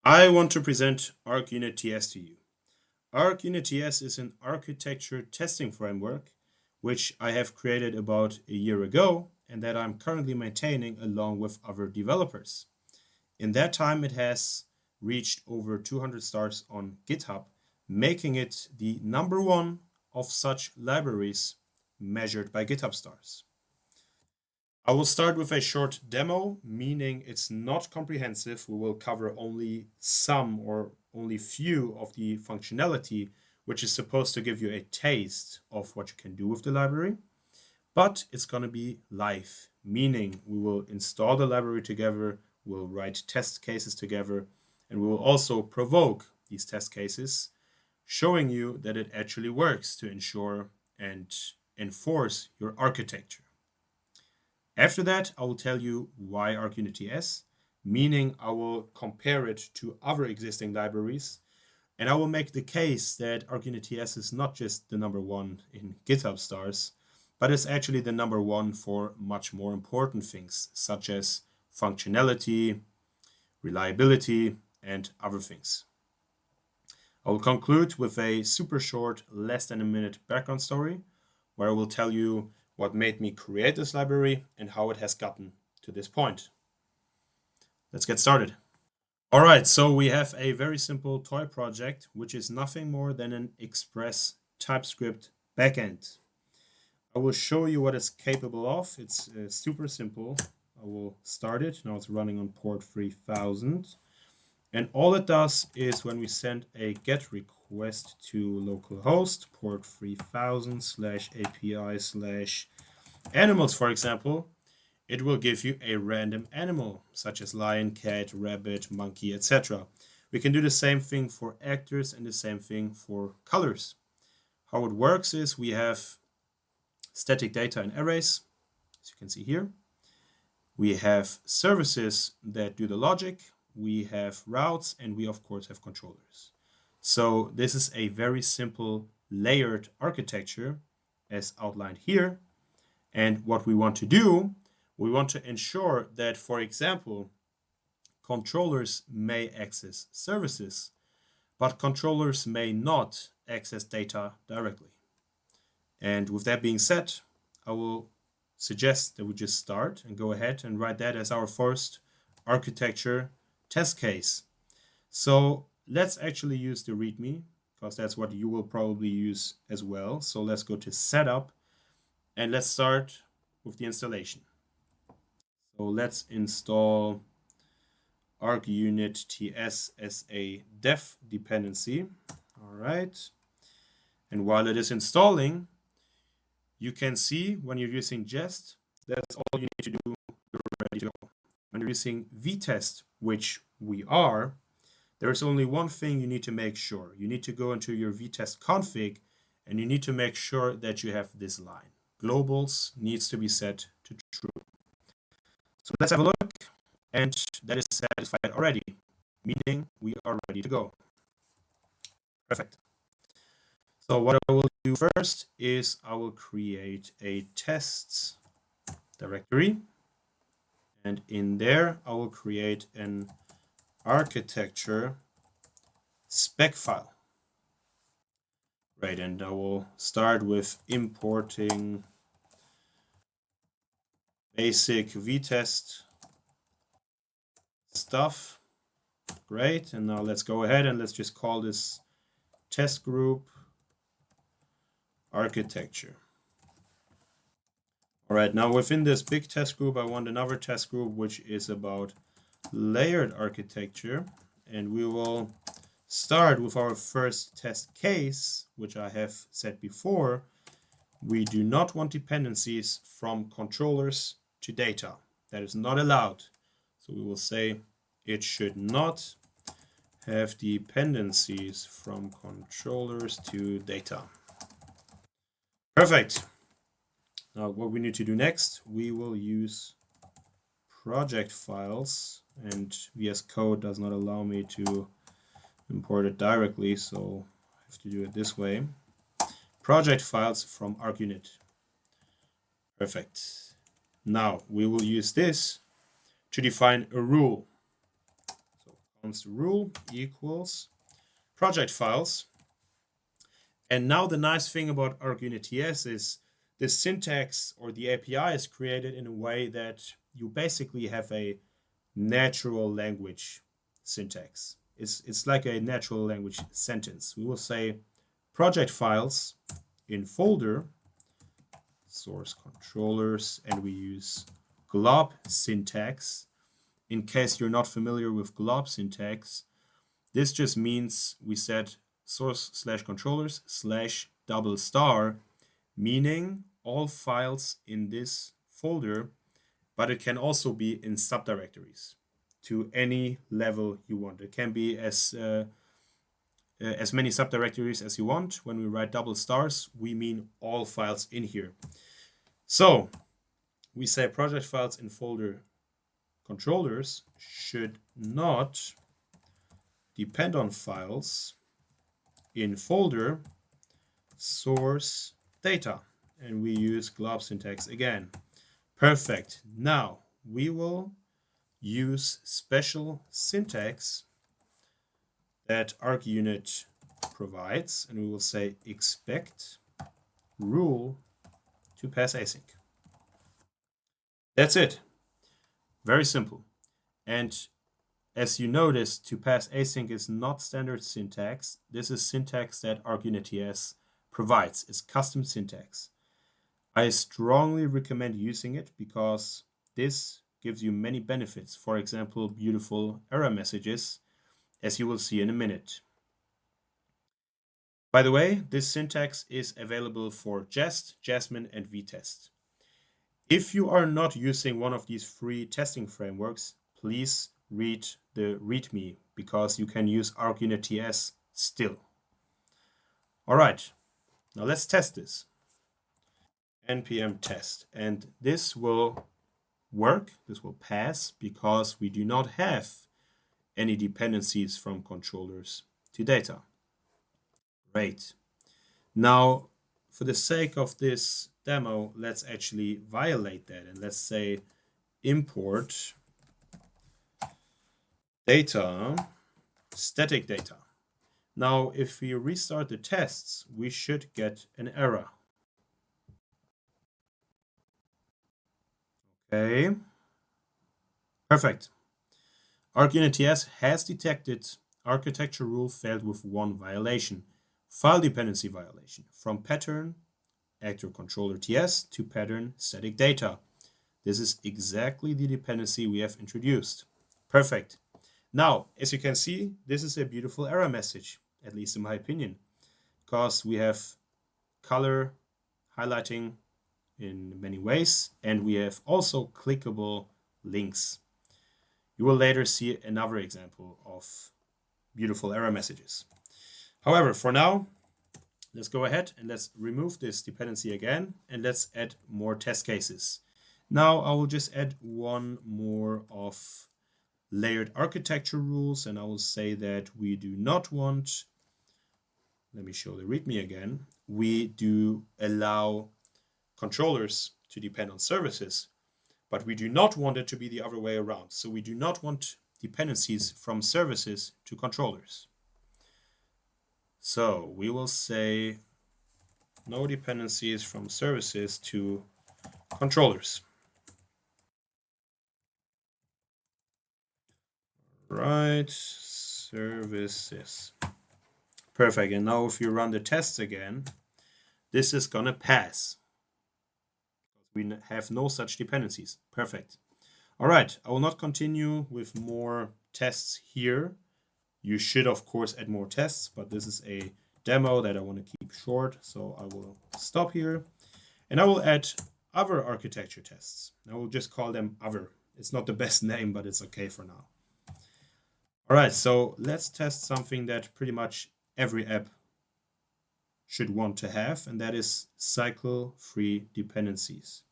I want to present ArchUnitTS to you. ArchUnitTS is an architecture testing framework which I have created about a year ago and that I'm currently maintaining along with other developers. In that time, it has reached over 200 stars on GitHub, making it the #1 of such libraries measured by GitHub stars. I will start with a short demo, meaning it's not comprehensive. We will cover only some or only few of the functionality, which is supposed to give you a taste of what you can do with the library. But it's going to be live, meaning we will install the library together, we'll write test cases together, and we will also provoke these test cases, showing you that it actually works to ensure and enforce your architecture. After that, I will tell you why ArchUnitTS, meaning I will compare it to other existing libraries, and I will make the case that ArchUnitTS is not just the #1 in GitHub stars, but it's actually the #1 for much more important things, such as functionality, reliability, and other things. I will conclude with a super short, less than a minute background story, where I will tell you what made me create this library and how it has gotten to this point. Let's get started. All right, so we have a very simple toy project, which is nothing more than an Express TypeScript backend. I will show you what it's capable of. It's super simple. I will start it. Now it's running on port 3000. And all it does is when we send a GET request to localhost port 3000/API/animals, for example, it will give you a random animal, such as lion, cat, rabbit, monkey, etc. We can do the same thing for actors and the same thing for colors. How it works is we have static data in arrays, as you can see here. We have services that do the logic. We have routes, and we, of course, have controllers. So this is a very simple layered architecture as outlined here. And what we want to do, we want to ensure that, for example, controllers may access services, but controllers may not access data directly. And with that being said, I will suggest that we just start and go ahead and write that as our first architecture test case. So let's actually use the README, because that's what you will probably use as well. So let's go to setup and let's start with the installation. So let's install ArchUnitTS as a dev dependency. All right. And while it is installing, you can see when you're using Jest, that's all you need to do, you're ready to go. When you're using vtest, which we are, there's only one thing you need to make sure. You need to go into your vtest config and you need to make sure that you have this line. Globals needs to be set to true. So let's have a look, and that is satisfied already, meaning we are ready to go. Perfect. So what I will do first is I will create a tests directory, and in there I will create an architecture spec file. Right, and I will start with importing basic vtest stuff. Great, and now let's go ahead and let's just call this test group architecture. All right, now within this big test group, I want another test group which is about layered architecture, and we will start with our first test case, which I have said before. We do not want dependencies from controllers to data. That is not allowed. So we will say it should not have dependencies from controllers to data. Perfect. Now what we need to do next, we will use project files, and VS Code does not allow me to import it directly, so I have to do it this way. Project files from ArchUnit. Perfect. Now we will use this to define a rule. So const rule equals project files. And now the nice thing about ArchUnitTS is the syntax or the API is created in a way that you basically have a natural language syntax. It's like a natural language sentence. We will say project files in folder, source controllers, and we use glob syntax. In case you're not familiar with glob syntax, this just means we set source/controllers/$, meaning all files in this folder, but it can also be in subdirectories to any level you want. It can be as many subdirectories as you want. When we write $, we mean all files in here. So we say project files in folder controllers should not depend on files in folder source data, and we use glob syntax again. Perfect. Now we will use special syntax that ArchUnit provides, and we will say expect rule to pass async. That's it. Very simple. And as you notice, to pass async is not standard syntax. This is syntax that ArchUnitTS provides. It's custom syntax. I strongly recommend using it because this gives you many benefits. For example, beautiful error messages, as you will see in a minute. By the way, this syntax is available for Jest, Jasmine, and vtest. If you are not using one of these free testing frameworks, please read the README because you can use ArchUnitTS still. All right, now let's test this. npm test, and this will work, this will pass because we do not have any dependencies from controllers to data. Great. Now, for the sake of this demo, let's actually violate that, and let's say import data, static data. Now, if we restart the tests, we should get an error. Okay, perfect. ArchUnitTS has detected architecture rule failed with one violation, file dependency violation, from pattern actor controller TS to pattern static data. This is exactly the dependency we have introduced. Perfect. Now, as you can see, this is a beautiful error message, at least in my opinion, because we have color highlighting in many ways, and we have also clickable links. You will later see another example of beautiful error messages. However, for now, let's go ahead and let's remove this dependency again, and let's add more test cases. Now I will just add one more of layered architecture rules, and I will say that we do not want, let me show the README again, we do allow controllers to depend on services, but we do not want it to be the other way around. So we do not want dependencies from services to controllers. So we will say no dependencies from services to controllers. Right, services. Perfect. And now if you run the tests again, this is gonna pass. We have no such dependencies. Perfect. All right, I will not continue with more tests here. You should, of course, add more tests, but this is a demo that I want to keep short, so I will stop here. And I will add other architecture tests. I will just call them other. It's not the best name, but it's okay for now. All right, so let's test something that pretty much every app should want to have, and that is cycle-free dependencies.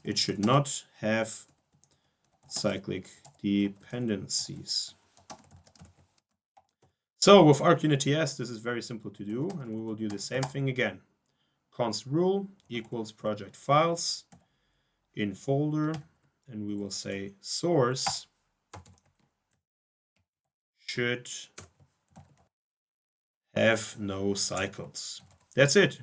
It should not have cyclic dependencies. So with ArchUnitTS, this is very simple to do, and we will do the same thing again. Const rule equals project files in folder, and we will say source should have no cycles. That's it.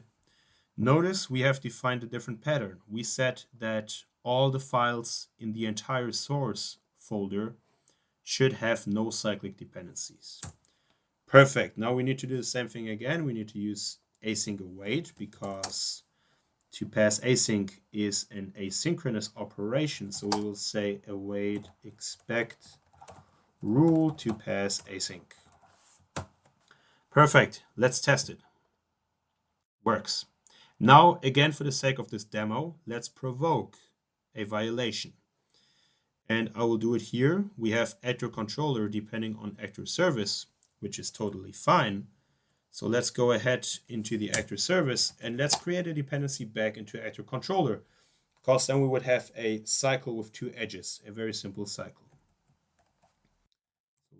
Notice we have defined a different pattern. We said that all the files in the entire source folder should have no cyclic dependencies. Perfect. Now we need to do the same thing again. We need to use async await because to pass async is an asynchronous operation. So we will say await expect rule to pass async. Perfect. Let's test it. Works. Now, again, for the sake of this demo, let's provoke a violation. And I will do it here. We have actor controller depending on actor service, which is totally fine. So let's go ahead into the actor service and let's create a dependency back into actor controller, because then we would have a cycle with two edges, a very simple cycle.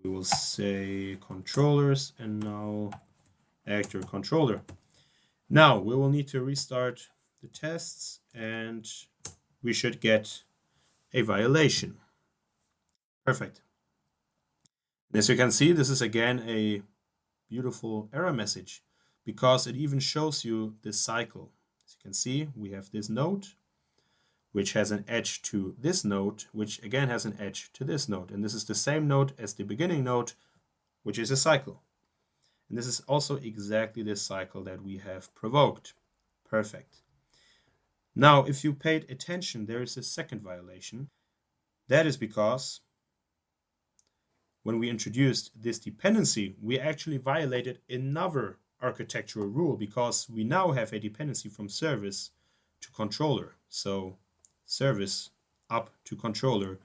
We will say controllers and now actor controller. Now we will need to restart the tests and we should get a violation. Perfect. And as you can see, this is again a beautiful error message because it even shows you this cycle. As you can see, we have this node, which has an edge to this node, which again has an edge to this node. And this is the same node as the beginning node, which is a cycle. And this is also exactly the cycle that we have provoked. Perfect. Now, if you paid attention, there is a second violation. That is because when we introduced this dependency, we actually violated another architectural rule because we now have a dependency from service to controller. So service up to controller,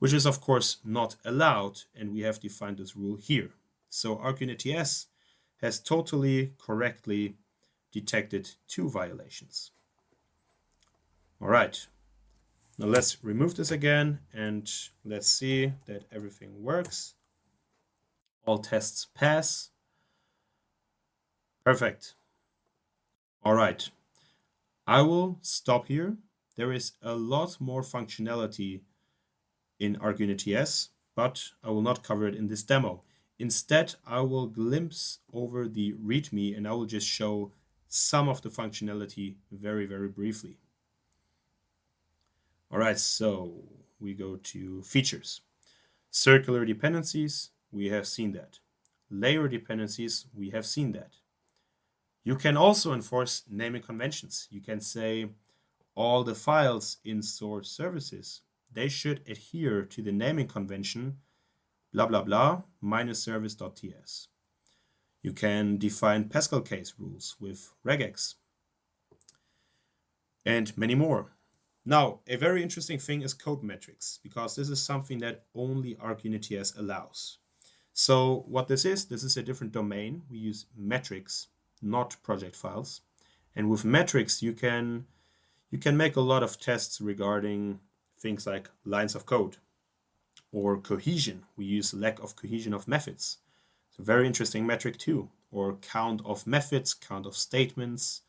which is of course not allowed, and we have defined this rule here. So ArchUnitTS has totally correctly detected two violations. All right, now let's remove this again and let's see that everything works. All tests pass. Perfect. All right, I will stop here. There is a lot more functionality in ArchUnitTS, but I will not cover it in this demo. Instead, I will glimpse over the README and I will just show some of the functionality very, very briefly. All right, so we go to features. Circular dependencies, we have seen that. Layer dependencies, we have seen that. You can also enforce naming conventions. You can say all the files in source services, they should adhere to the naming convention blah blah blah minus service.ts. You can define Pascal case rules with regex and many more. Now, a very interesting thing is code metrics, because this is something that only ArchUnitTS allows. So what this is a different domain. We use metrics, not project files. And with metrics, you can make a lot of tests regarding things like lines of code or cohesion. We use lack of cohesion of methods. It's a very interesting metric too. Or count of methods, count of statements,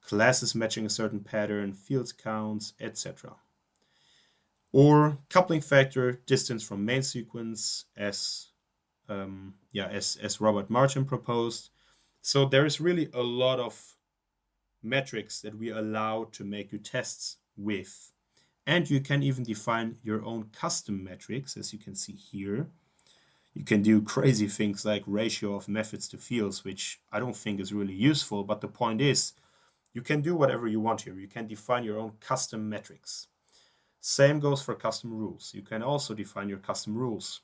classes matching a certain pattern, fields counts, etc. Or coupling factor, distance from main sequence, as Robert Martin proposed. So there is really a lot of metrics that we allow to make your tests with. And you can even define your own custom metrics, as you can see here. You can do crazy things like ratio of methods to fields, which I don't think is really useful. But the point is, you can do whatever you want here. You can define your own custom metrics. Same goes for custom rules. You can also define your custom rules.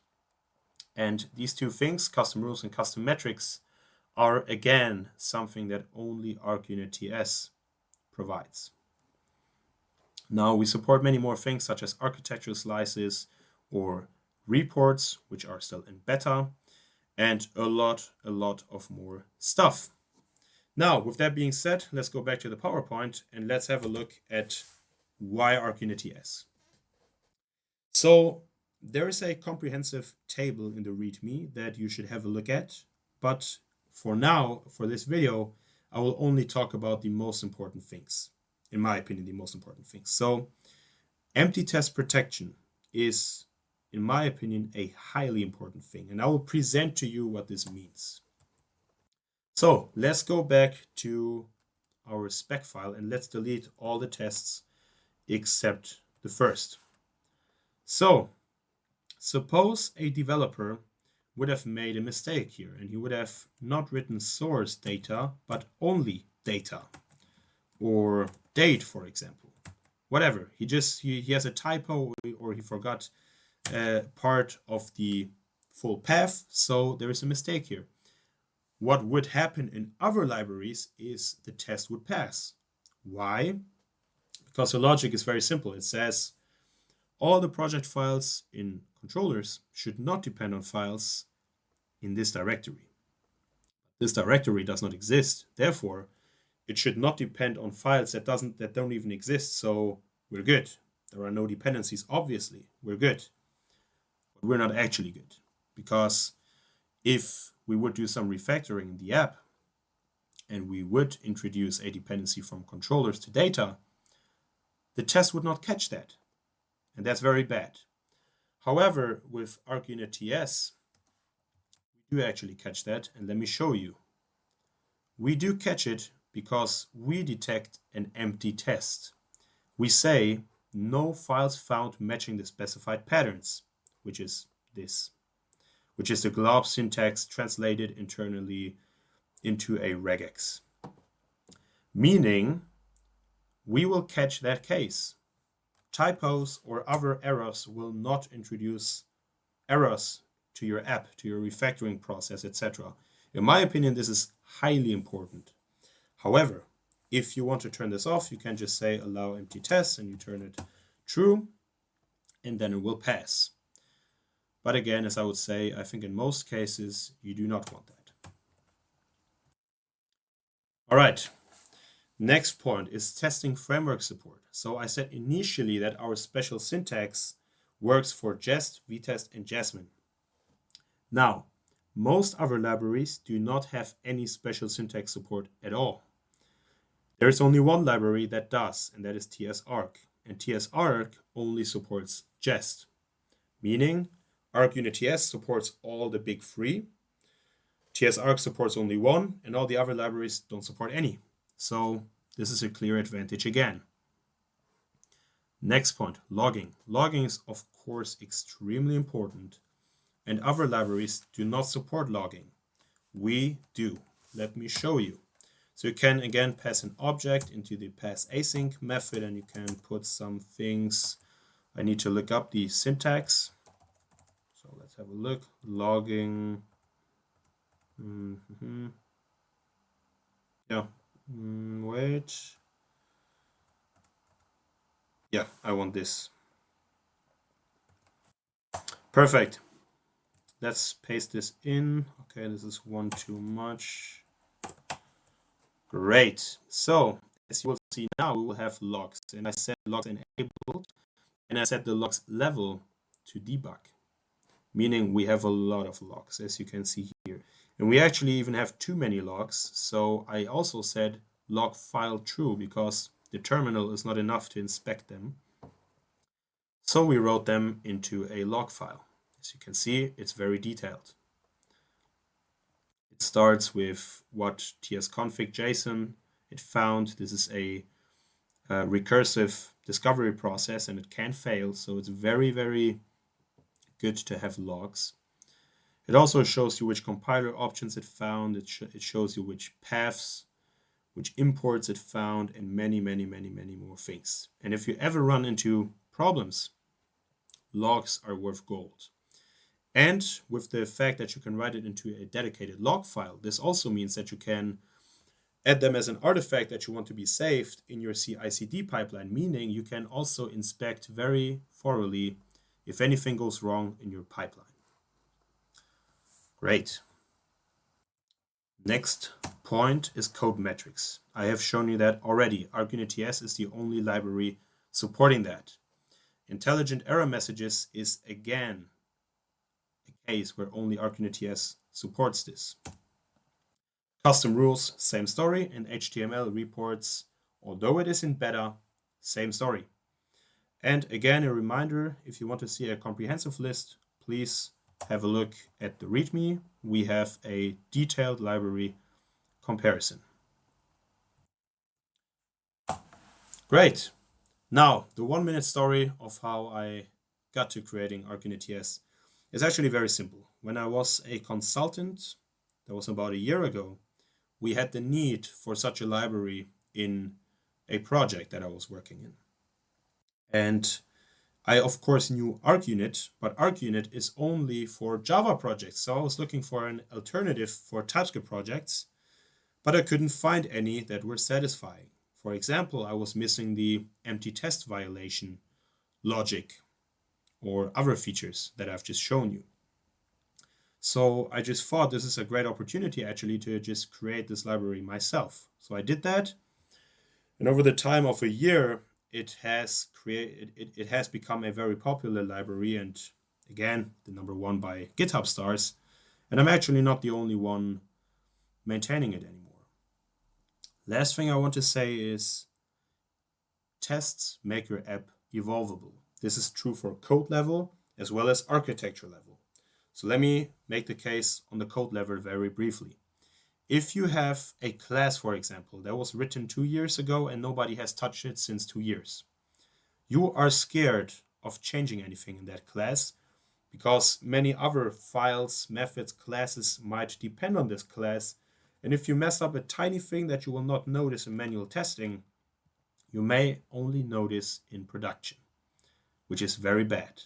And these two things, custom rules and custom metrics, are again something that only ArchUnitTS provides. Now we support many more things such as architecture slices or reports, which are still in beta, and a lot of more stuff. Now, with that being said, let's go back to the PowerPoint and let's have a look at why ArchUnitTS. So there is a comprehensive table in the README that you should have a look at, but for now, for this video, I will only talk about the most important things. In my opinion, the most important things. So empty test protection is in my opinion, a highly important thing. And I will present to you what this means. So let's go back to our spec file and let's delete all the tests except the first. So suppose a developer would have made a mistake here and he would have not written source data, but only data or date, for example. Whatever, he has a typo or he forgot part of the full path, so there is a mistake here. What would happen in other libraries is the test would pass. Why? Because the logic is very simple. It says all the project files in controllers should not depend on files in this directory. This directory does not exist. Therefore, it should not depend on files that don't even exist. So we're good. There are no dependencies, obviously. We're good. But we're not actually good. Because if we would do some refactoring in the app and we would introduce a dependency from controllers to data, the test would not catch that. And that's very bad. However, with ArchUnitTS, we do actually catch that. And let me show you. We do catch it because we detect an empty test. We say no files found matching the specified patterns, which is this, which is the glob syntax translated internally into a regex. Meaning, we will catch that case. Typos or other errors will not introduce errors to your app, to your refactoring process, etc. In my opinion, this is highly important. However, if you want to turn this off, you can just say allow empty tests and you turn it true, and then it will pass. But again, as I would say, I think in most cases, you do not want that. All right. Next point is testing framework support. So I said initially that our special syntax works for Jest, VTest, and Jasmine. Now, most other libraries do not have any special syntax support at all. There is only one library that does, and that is TSArch. And TSArch only supports Jest, meaning ArchUnitTS supports all the big three. TSArch supports only one, and all the other libraries don't support any. So this is a clear advantage again. Next point, logging. Logging is of course extremely important, and other libraries do not support logging. We do. Let me show you. So you can again pass an object into the passAsync method and you can put some things. I need to look up the syntax. So let's have a look. Logging. Yeah. Wait. Yeah, I want this. Perfect. Let's paste this in. Okay, this is one too much. Great. So as you will see now, we will have logs, and I set logs enabled, and I set the logs level to debug, meaning we have a lot of logs, as you can see here. And we actually even have too many logs. So I also said log file true because the terminal is not enough to inspect them. So we wrote them into a log file. As you can see, it's very detailed. It starts with what tsconfig JSON it found. This is a recursive discovery process and it can fail. So it's very, very good to have logs. It also shows you which compiler options it found. It shows you which paths, which imports it found, and many, many, many, many more things. And if you ever run into problems, logs are worth gold. And with the fact that you can write it into a dedicated log file, this also means that you can add them as an artifact that you want to be saved in your CI/CD pipeline, meaning you can also inspect very thoroughly if anything goes wrong in your pipeline. Great. Next point is code metrics. I have shown you that already. ArchUnitTS is the only library supporting that. Intelligent error messages is again a case where only ArchUnitTS supports this. Custom rules, same story, and HTML reports, although it is in beta, same story. And again, a reminder, if you want to see a comprehensive list, please have a look at the README. We have a detailed library comparison. Great. Now, the 1-minute story of how I got to creating ArchUnitTS is actually very simple. When I was a consultant, that was about a year ago, we had the need for such a library in a project that I was working in. And I, of course, knew ArchUnit, but ArchUnit is only for Java projects. So I was looking for an alternative for TypeScript projects, but I couldn't find any that were satisfying. For example, I was missing the empty test violation logic or other features that I've just shown you. So I just thought this is a great opportunity actually to just create this library myself. So I did that. And over the time of a year, it has become a very popular library, and again, the #1 by GitHub stars. And I'm actually not the only one maintaining it anymore. Last thing I want to say is tests make your app evolvable. This is true for code level as well as architecture level. So let me make the case on the code level very briefly. If you have a class, for example, that was written 2 years ago and nobody has touched it since 2 years, you are scared of changing anything in that class because many other files, methods, classes might depend on this class. And if you mess up a tiny thing that you will not notice in manual testing, you may only notice in production, which is very bad.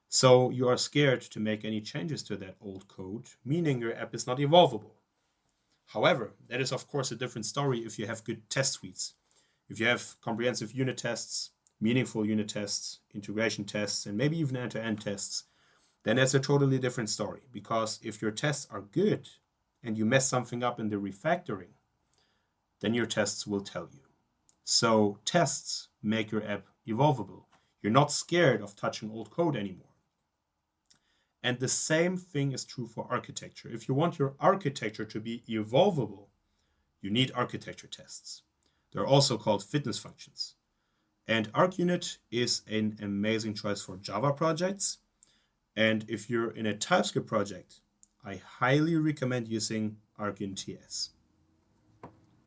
So you are scared to make any changes to that old code, meaning your app is not evolvable. However, that is of course a different story if you have good test suites. If you have comprehensive unit tests, meaningful unit tests, integration tests, and maybe even end-to-end tests, then that's a totally different story. Because if your tests are good and you mess something up in the refactoring, then your tests will tell you. So tests make your app evolvable. You're not scared of touching old code anymore. And the same thing is true for architecture. If you want your architecture to be evolvable, you need architecture tests. They're also called fitness functions. And ArchUnit is an amazing choice for Java projects. And if you're in a TypeScript project, I highly recommend using ArchUnitTS.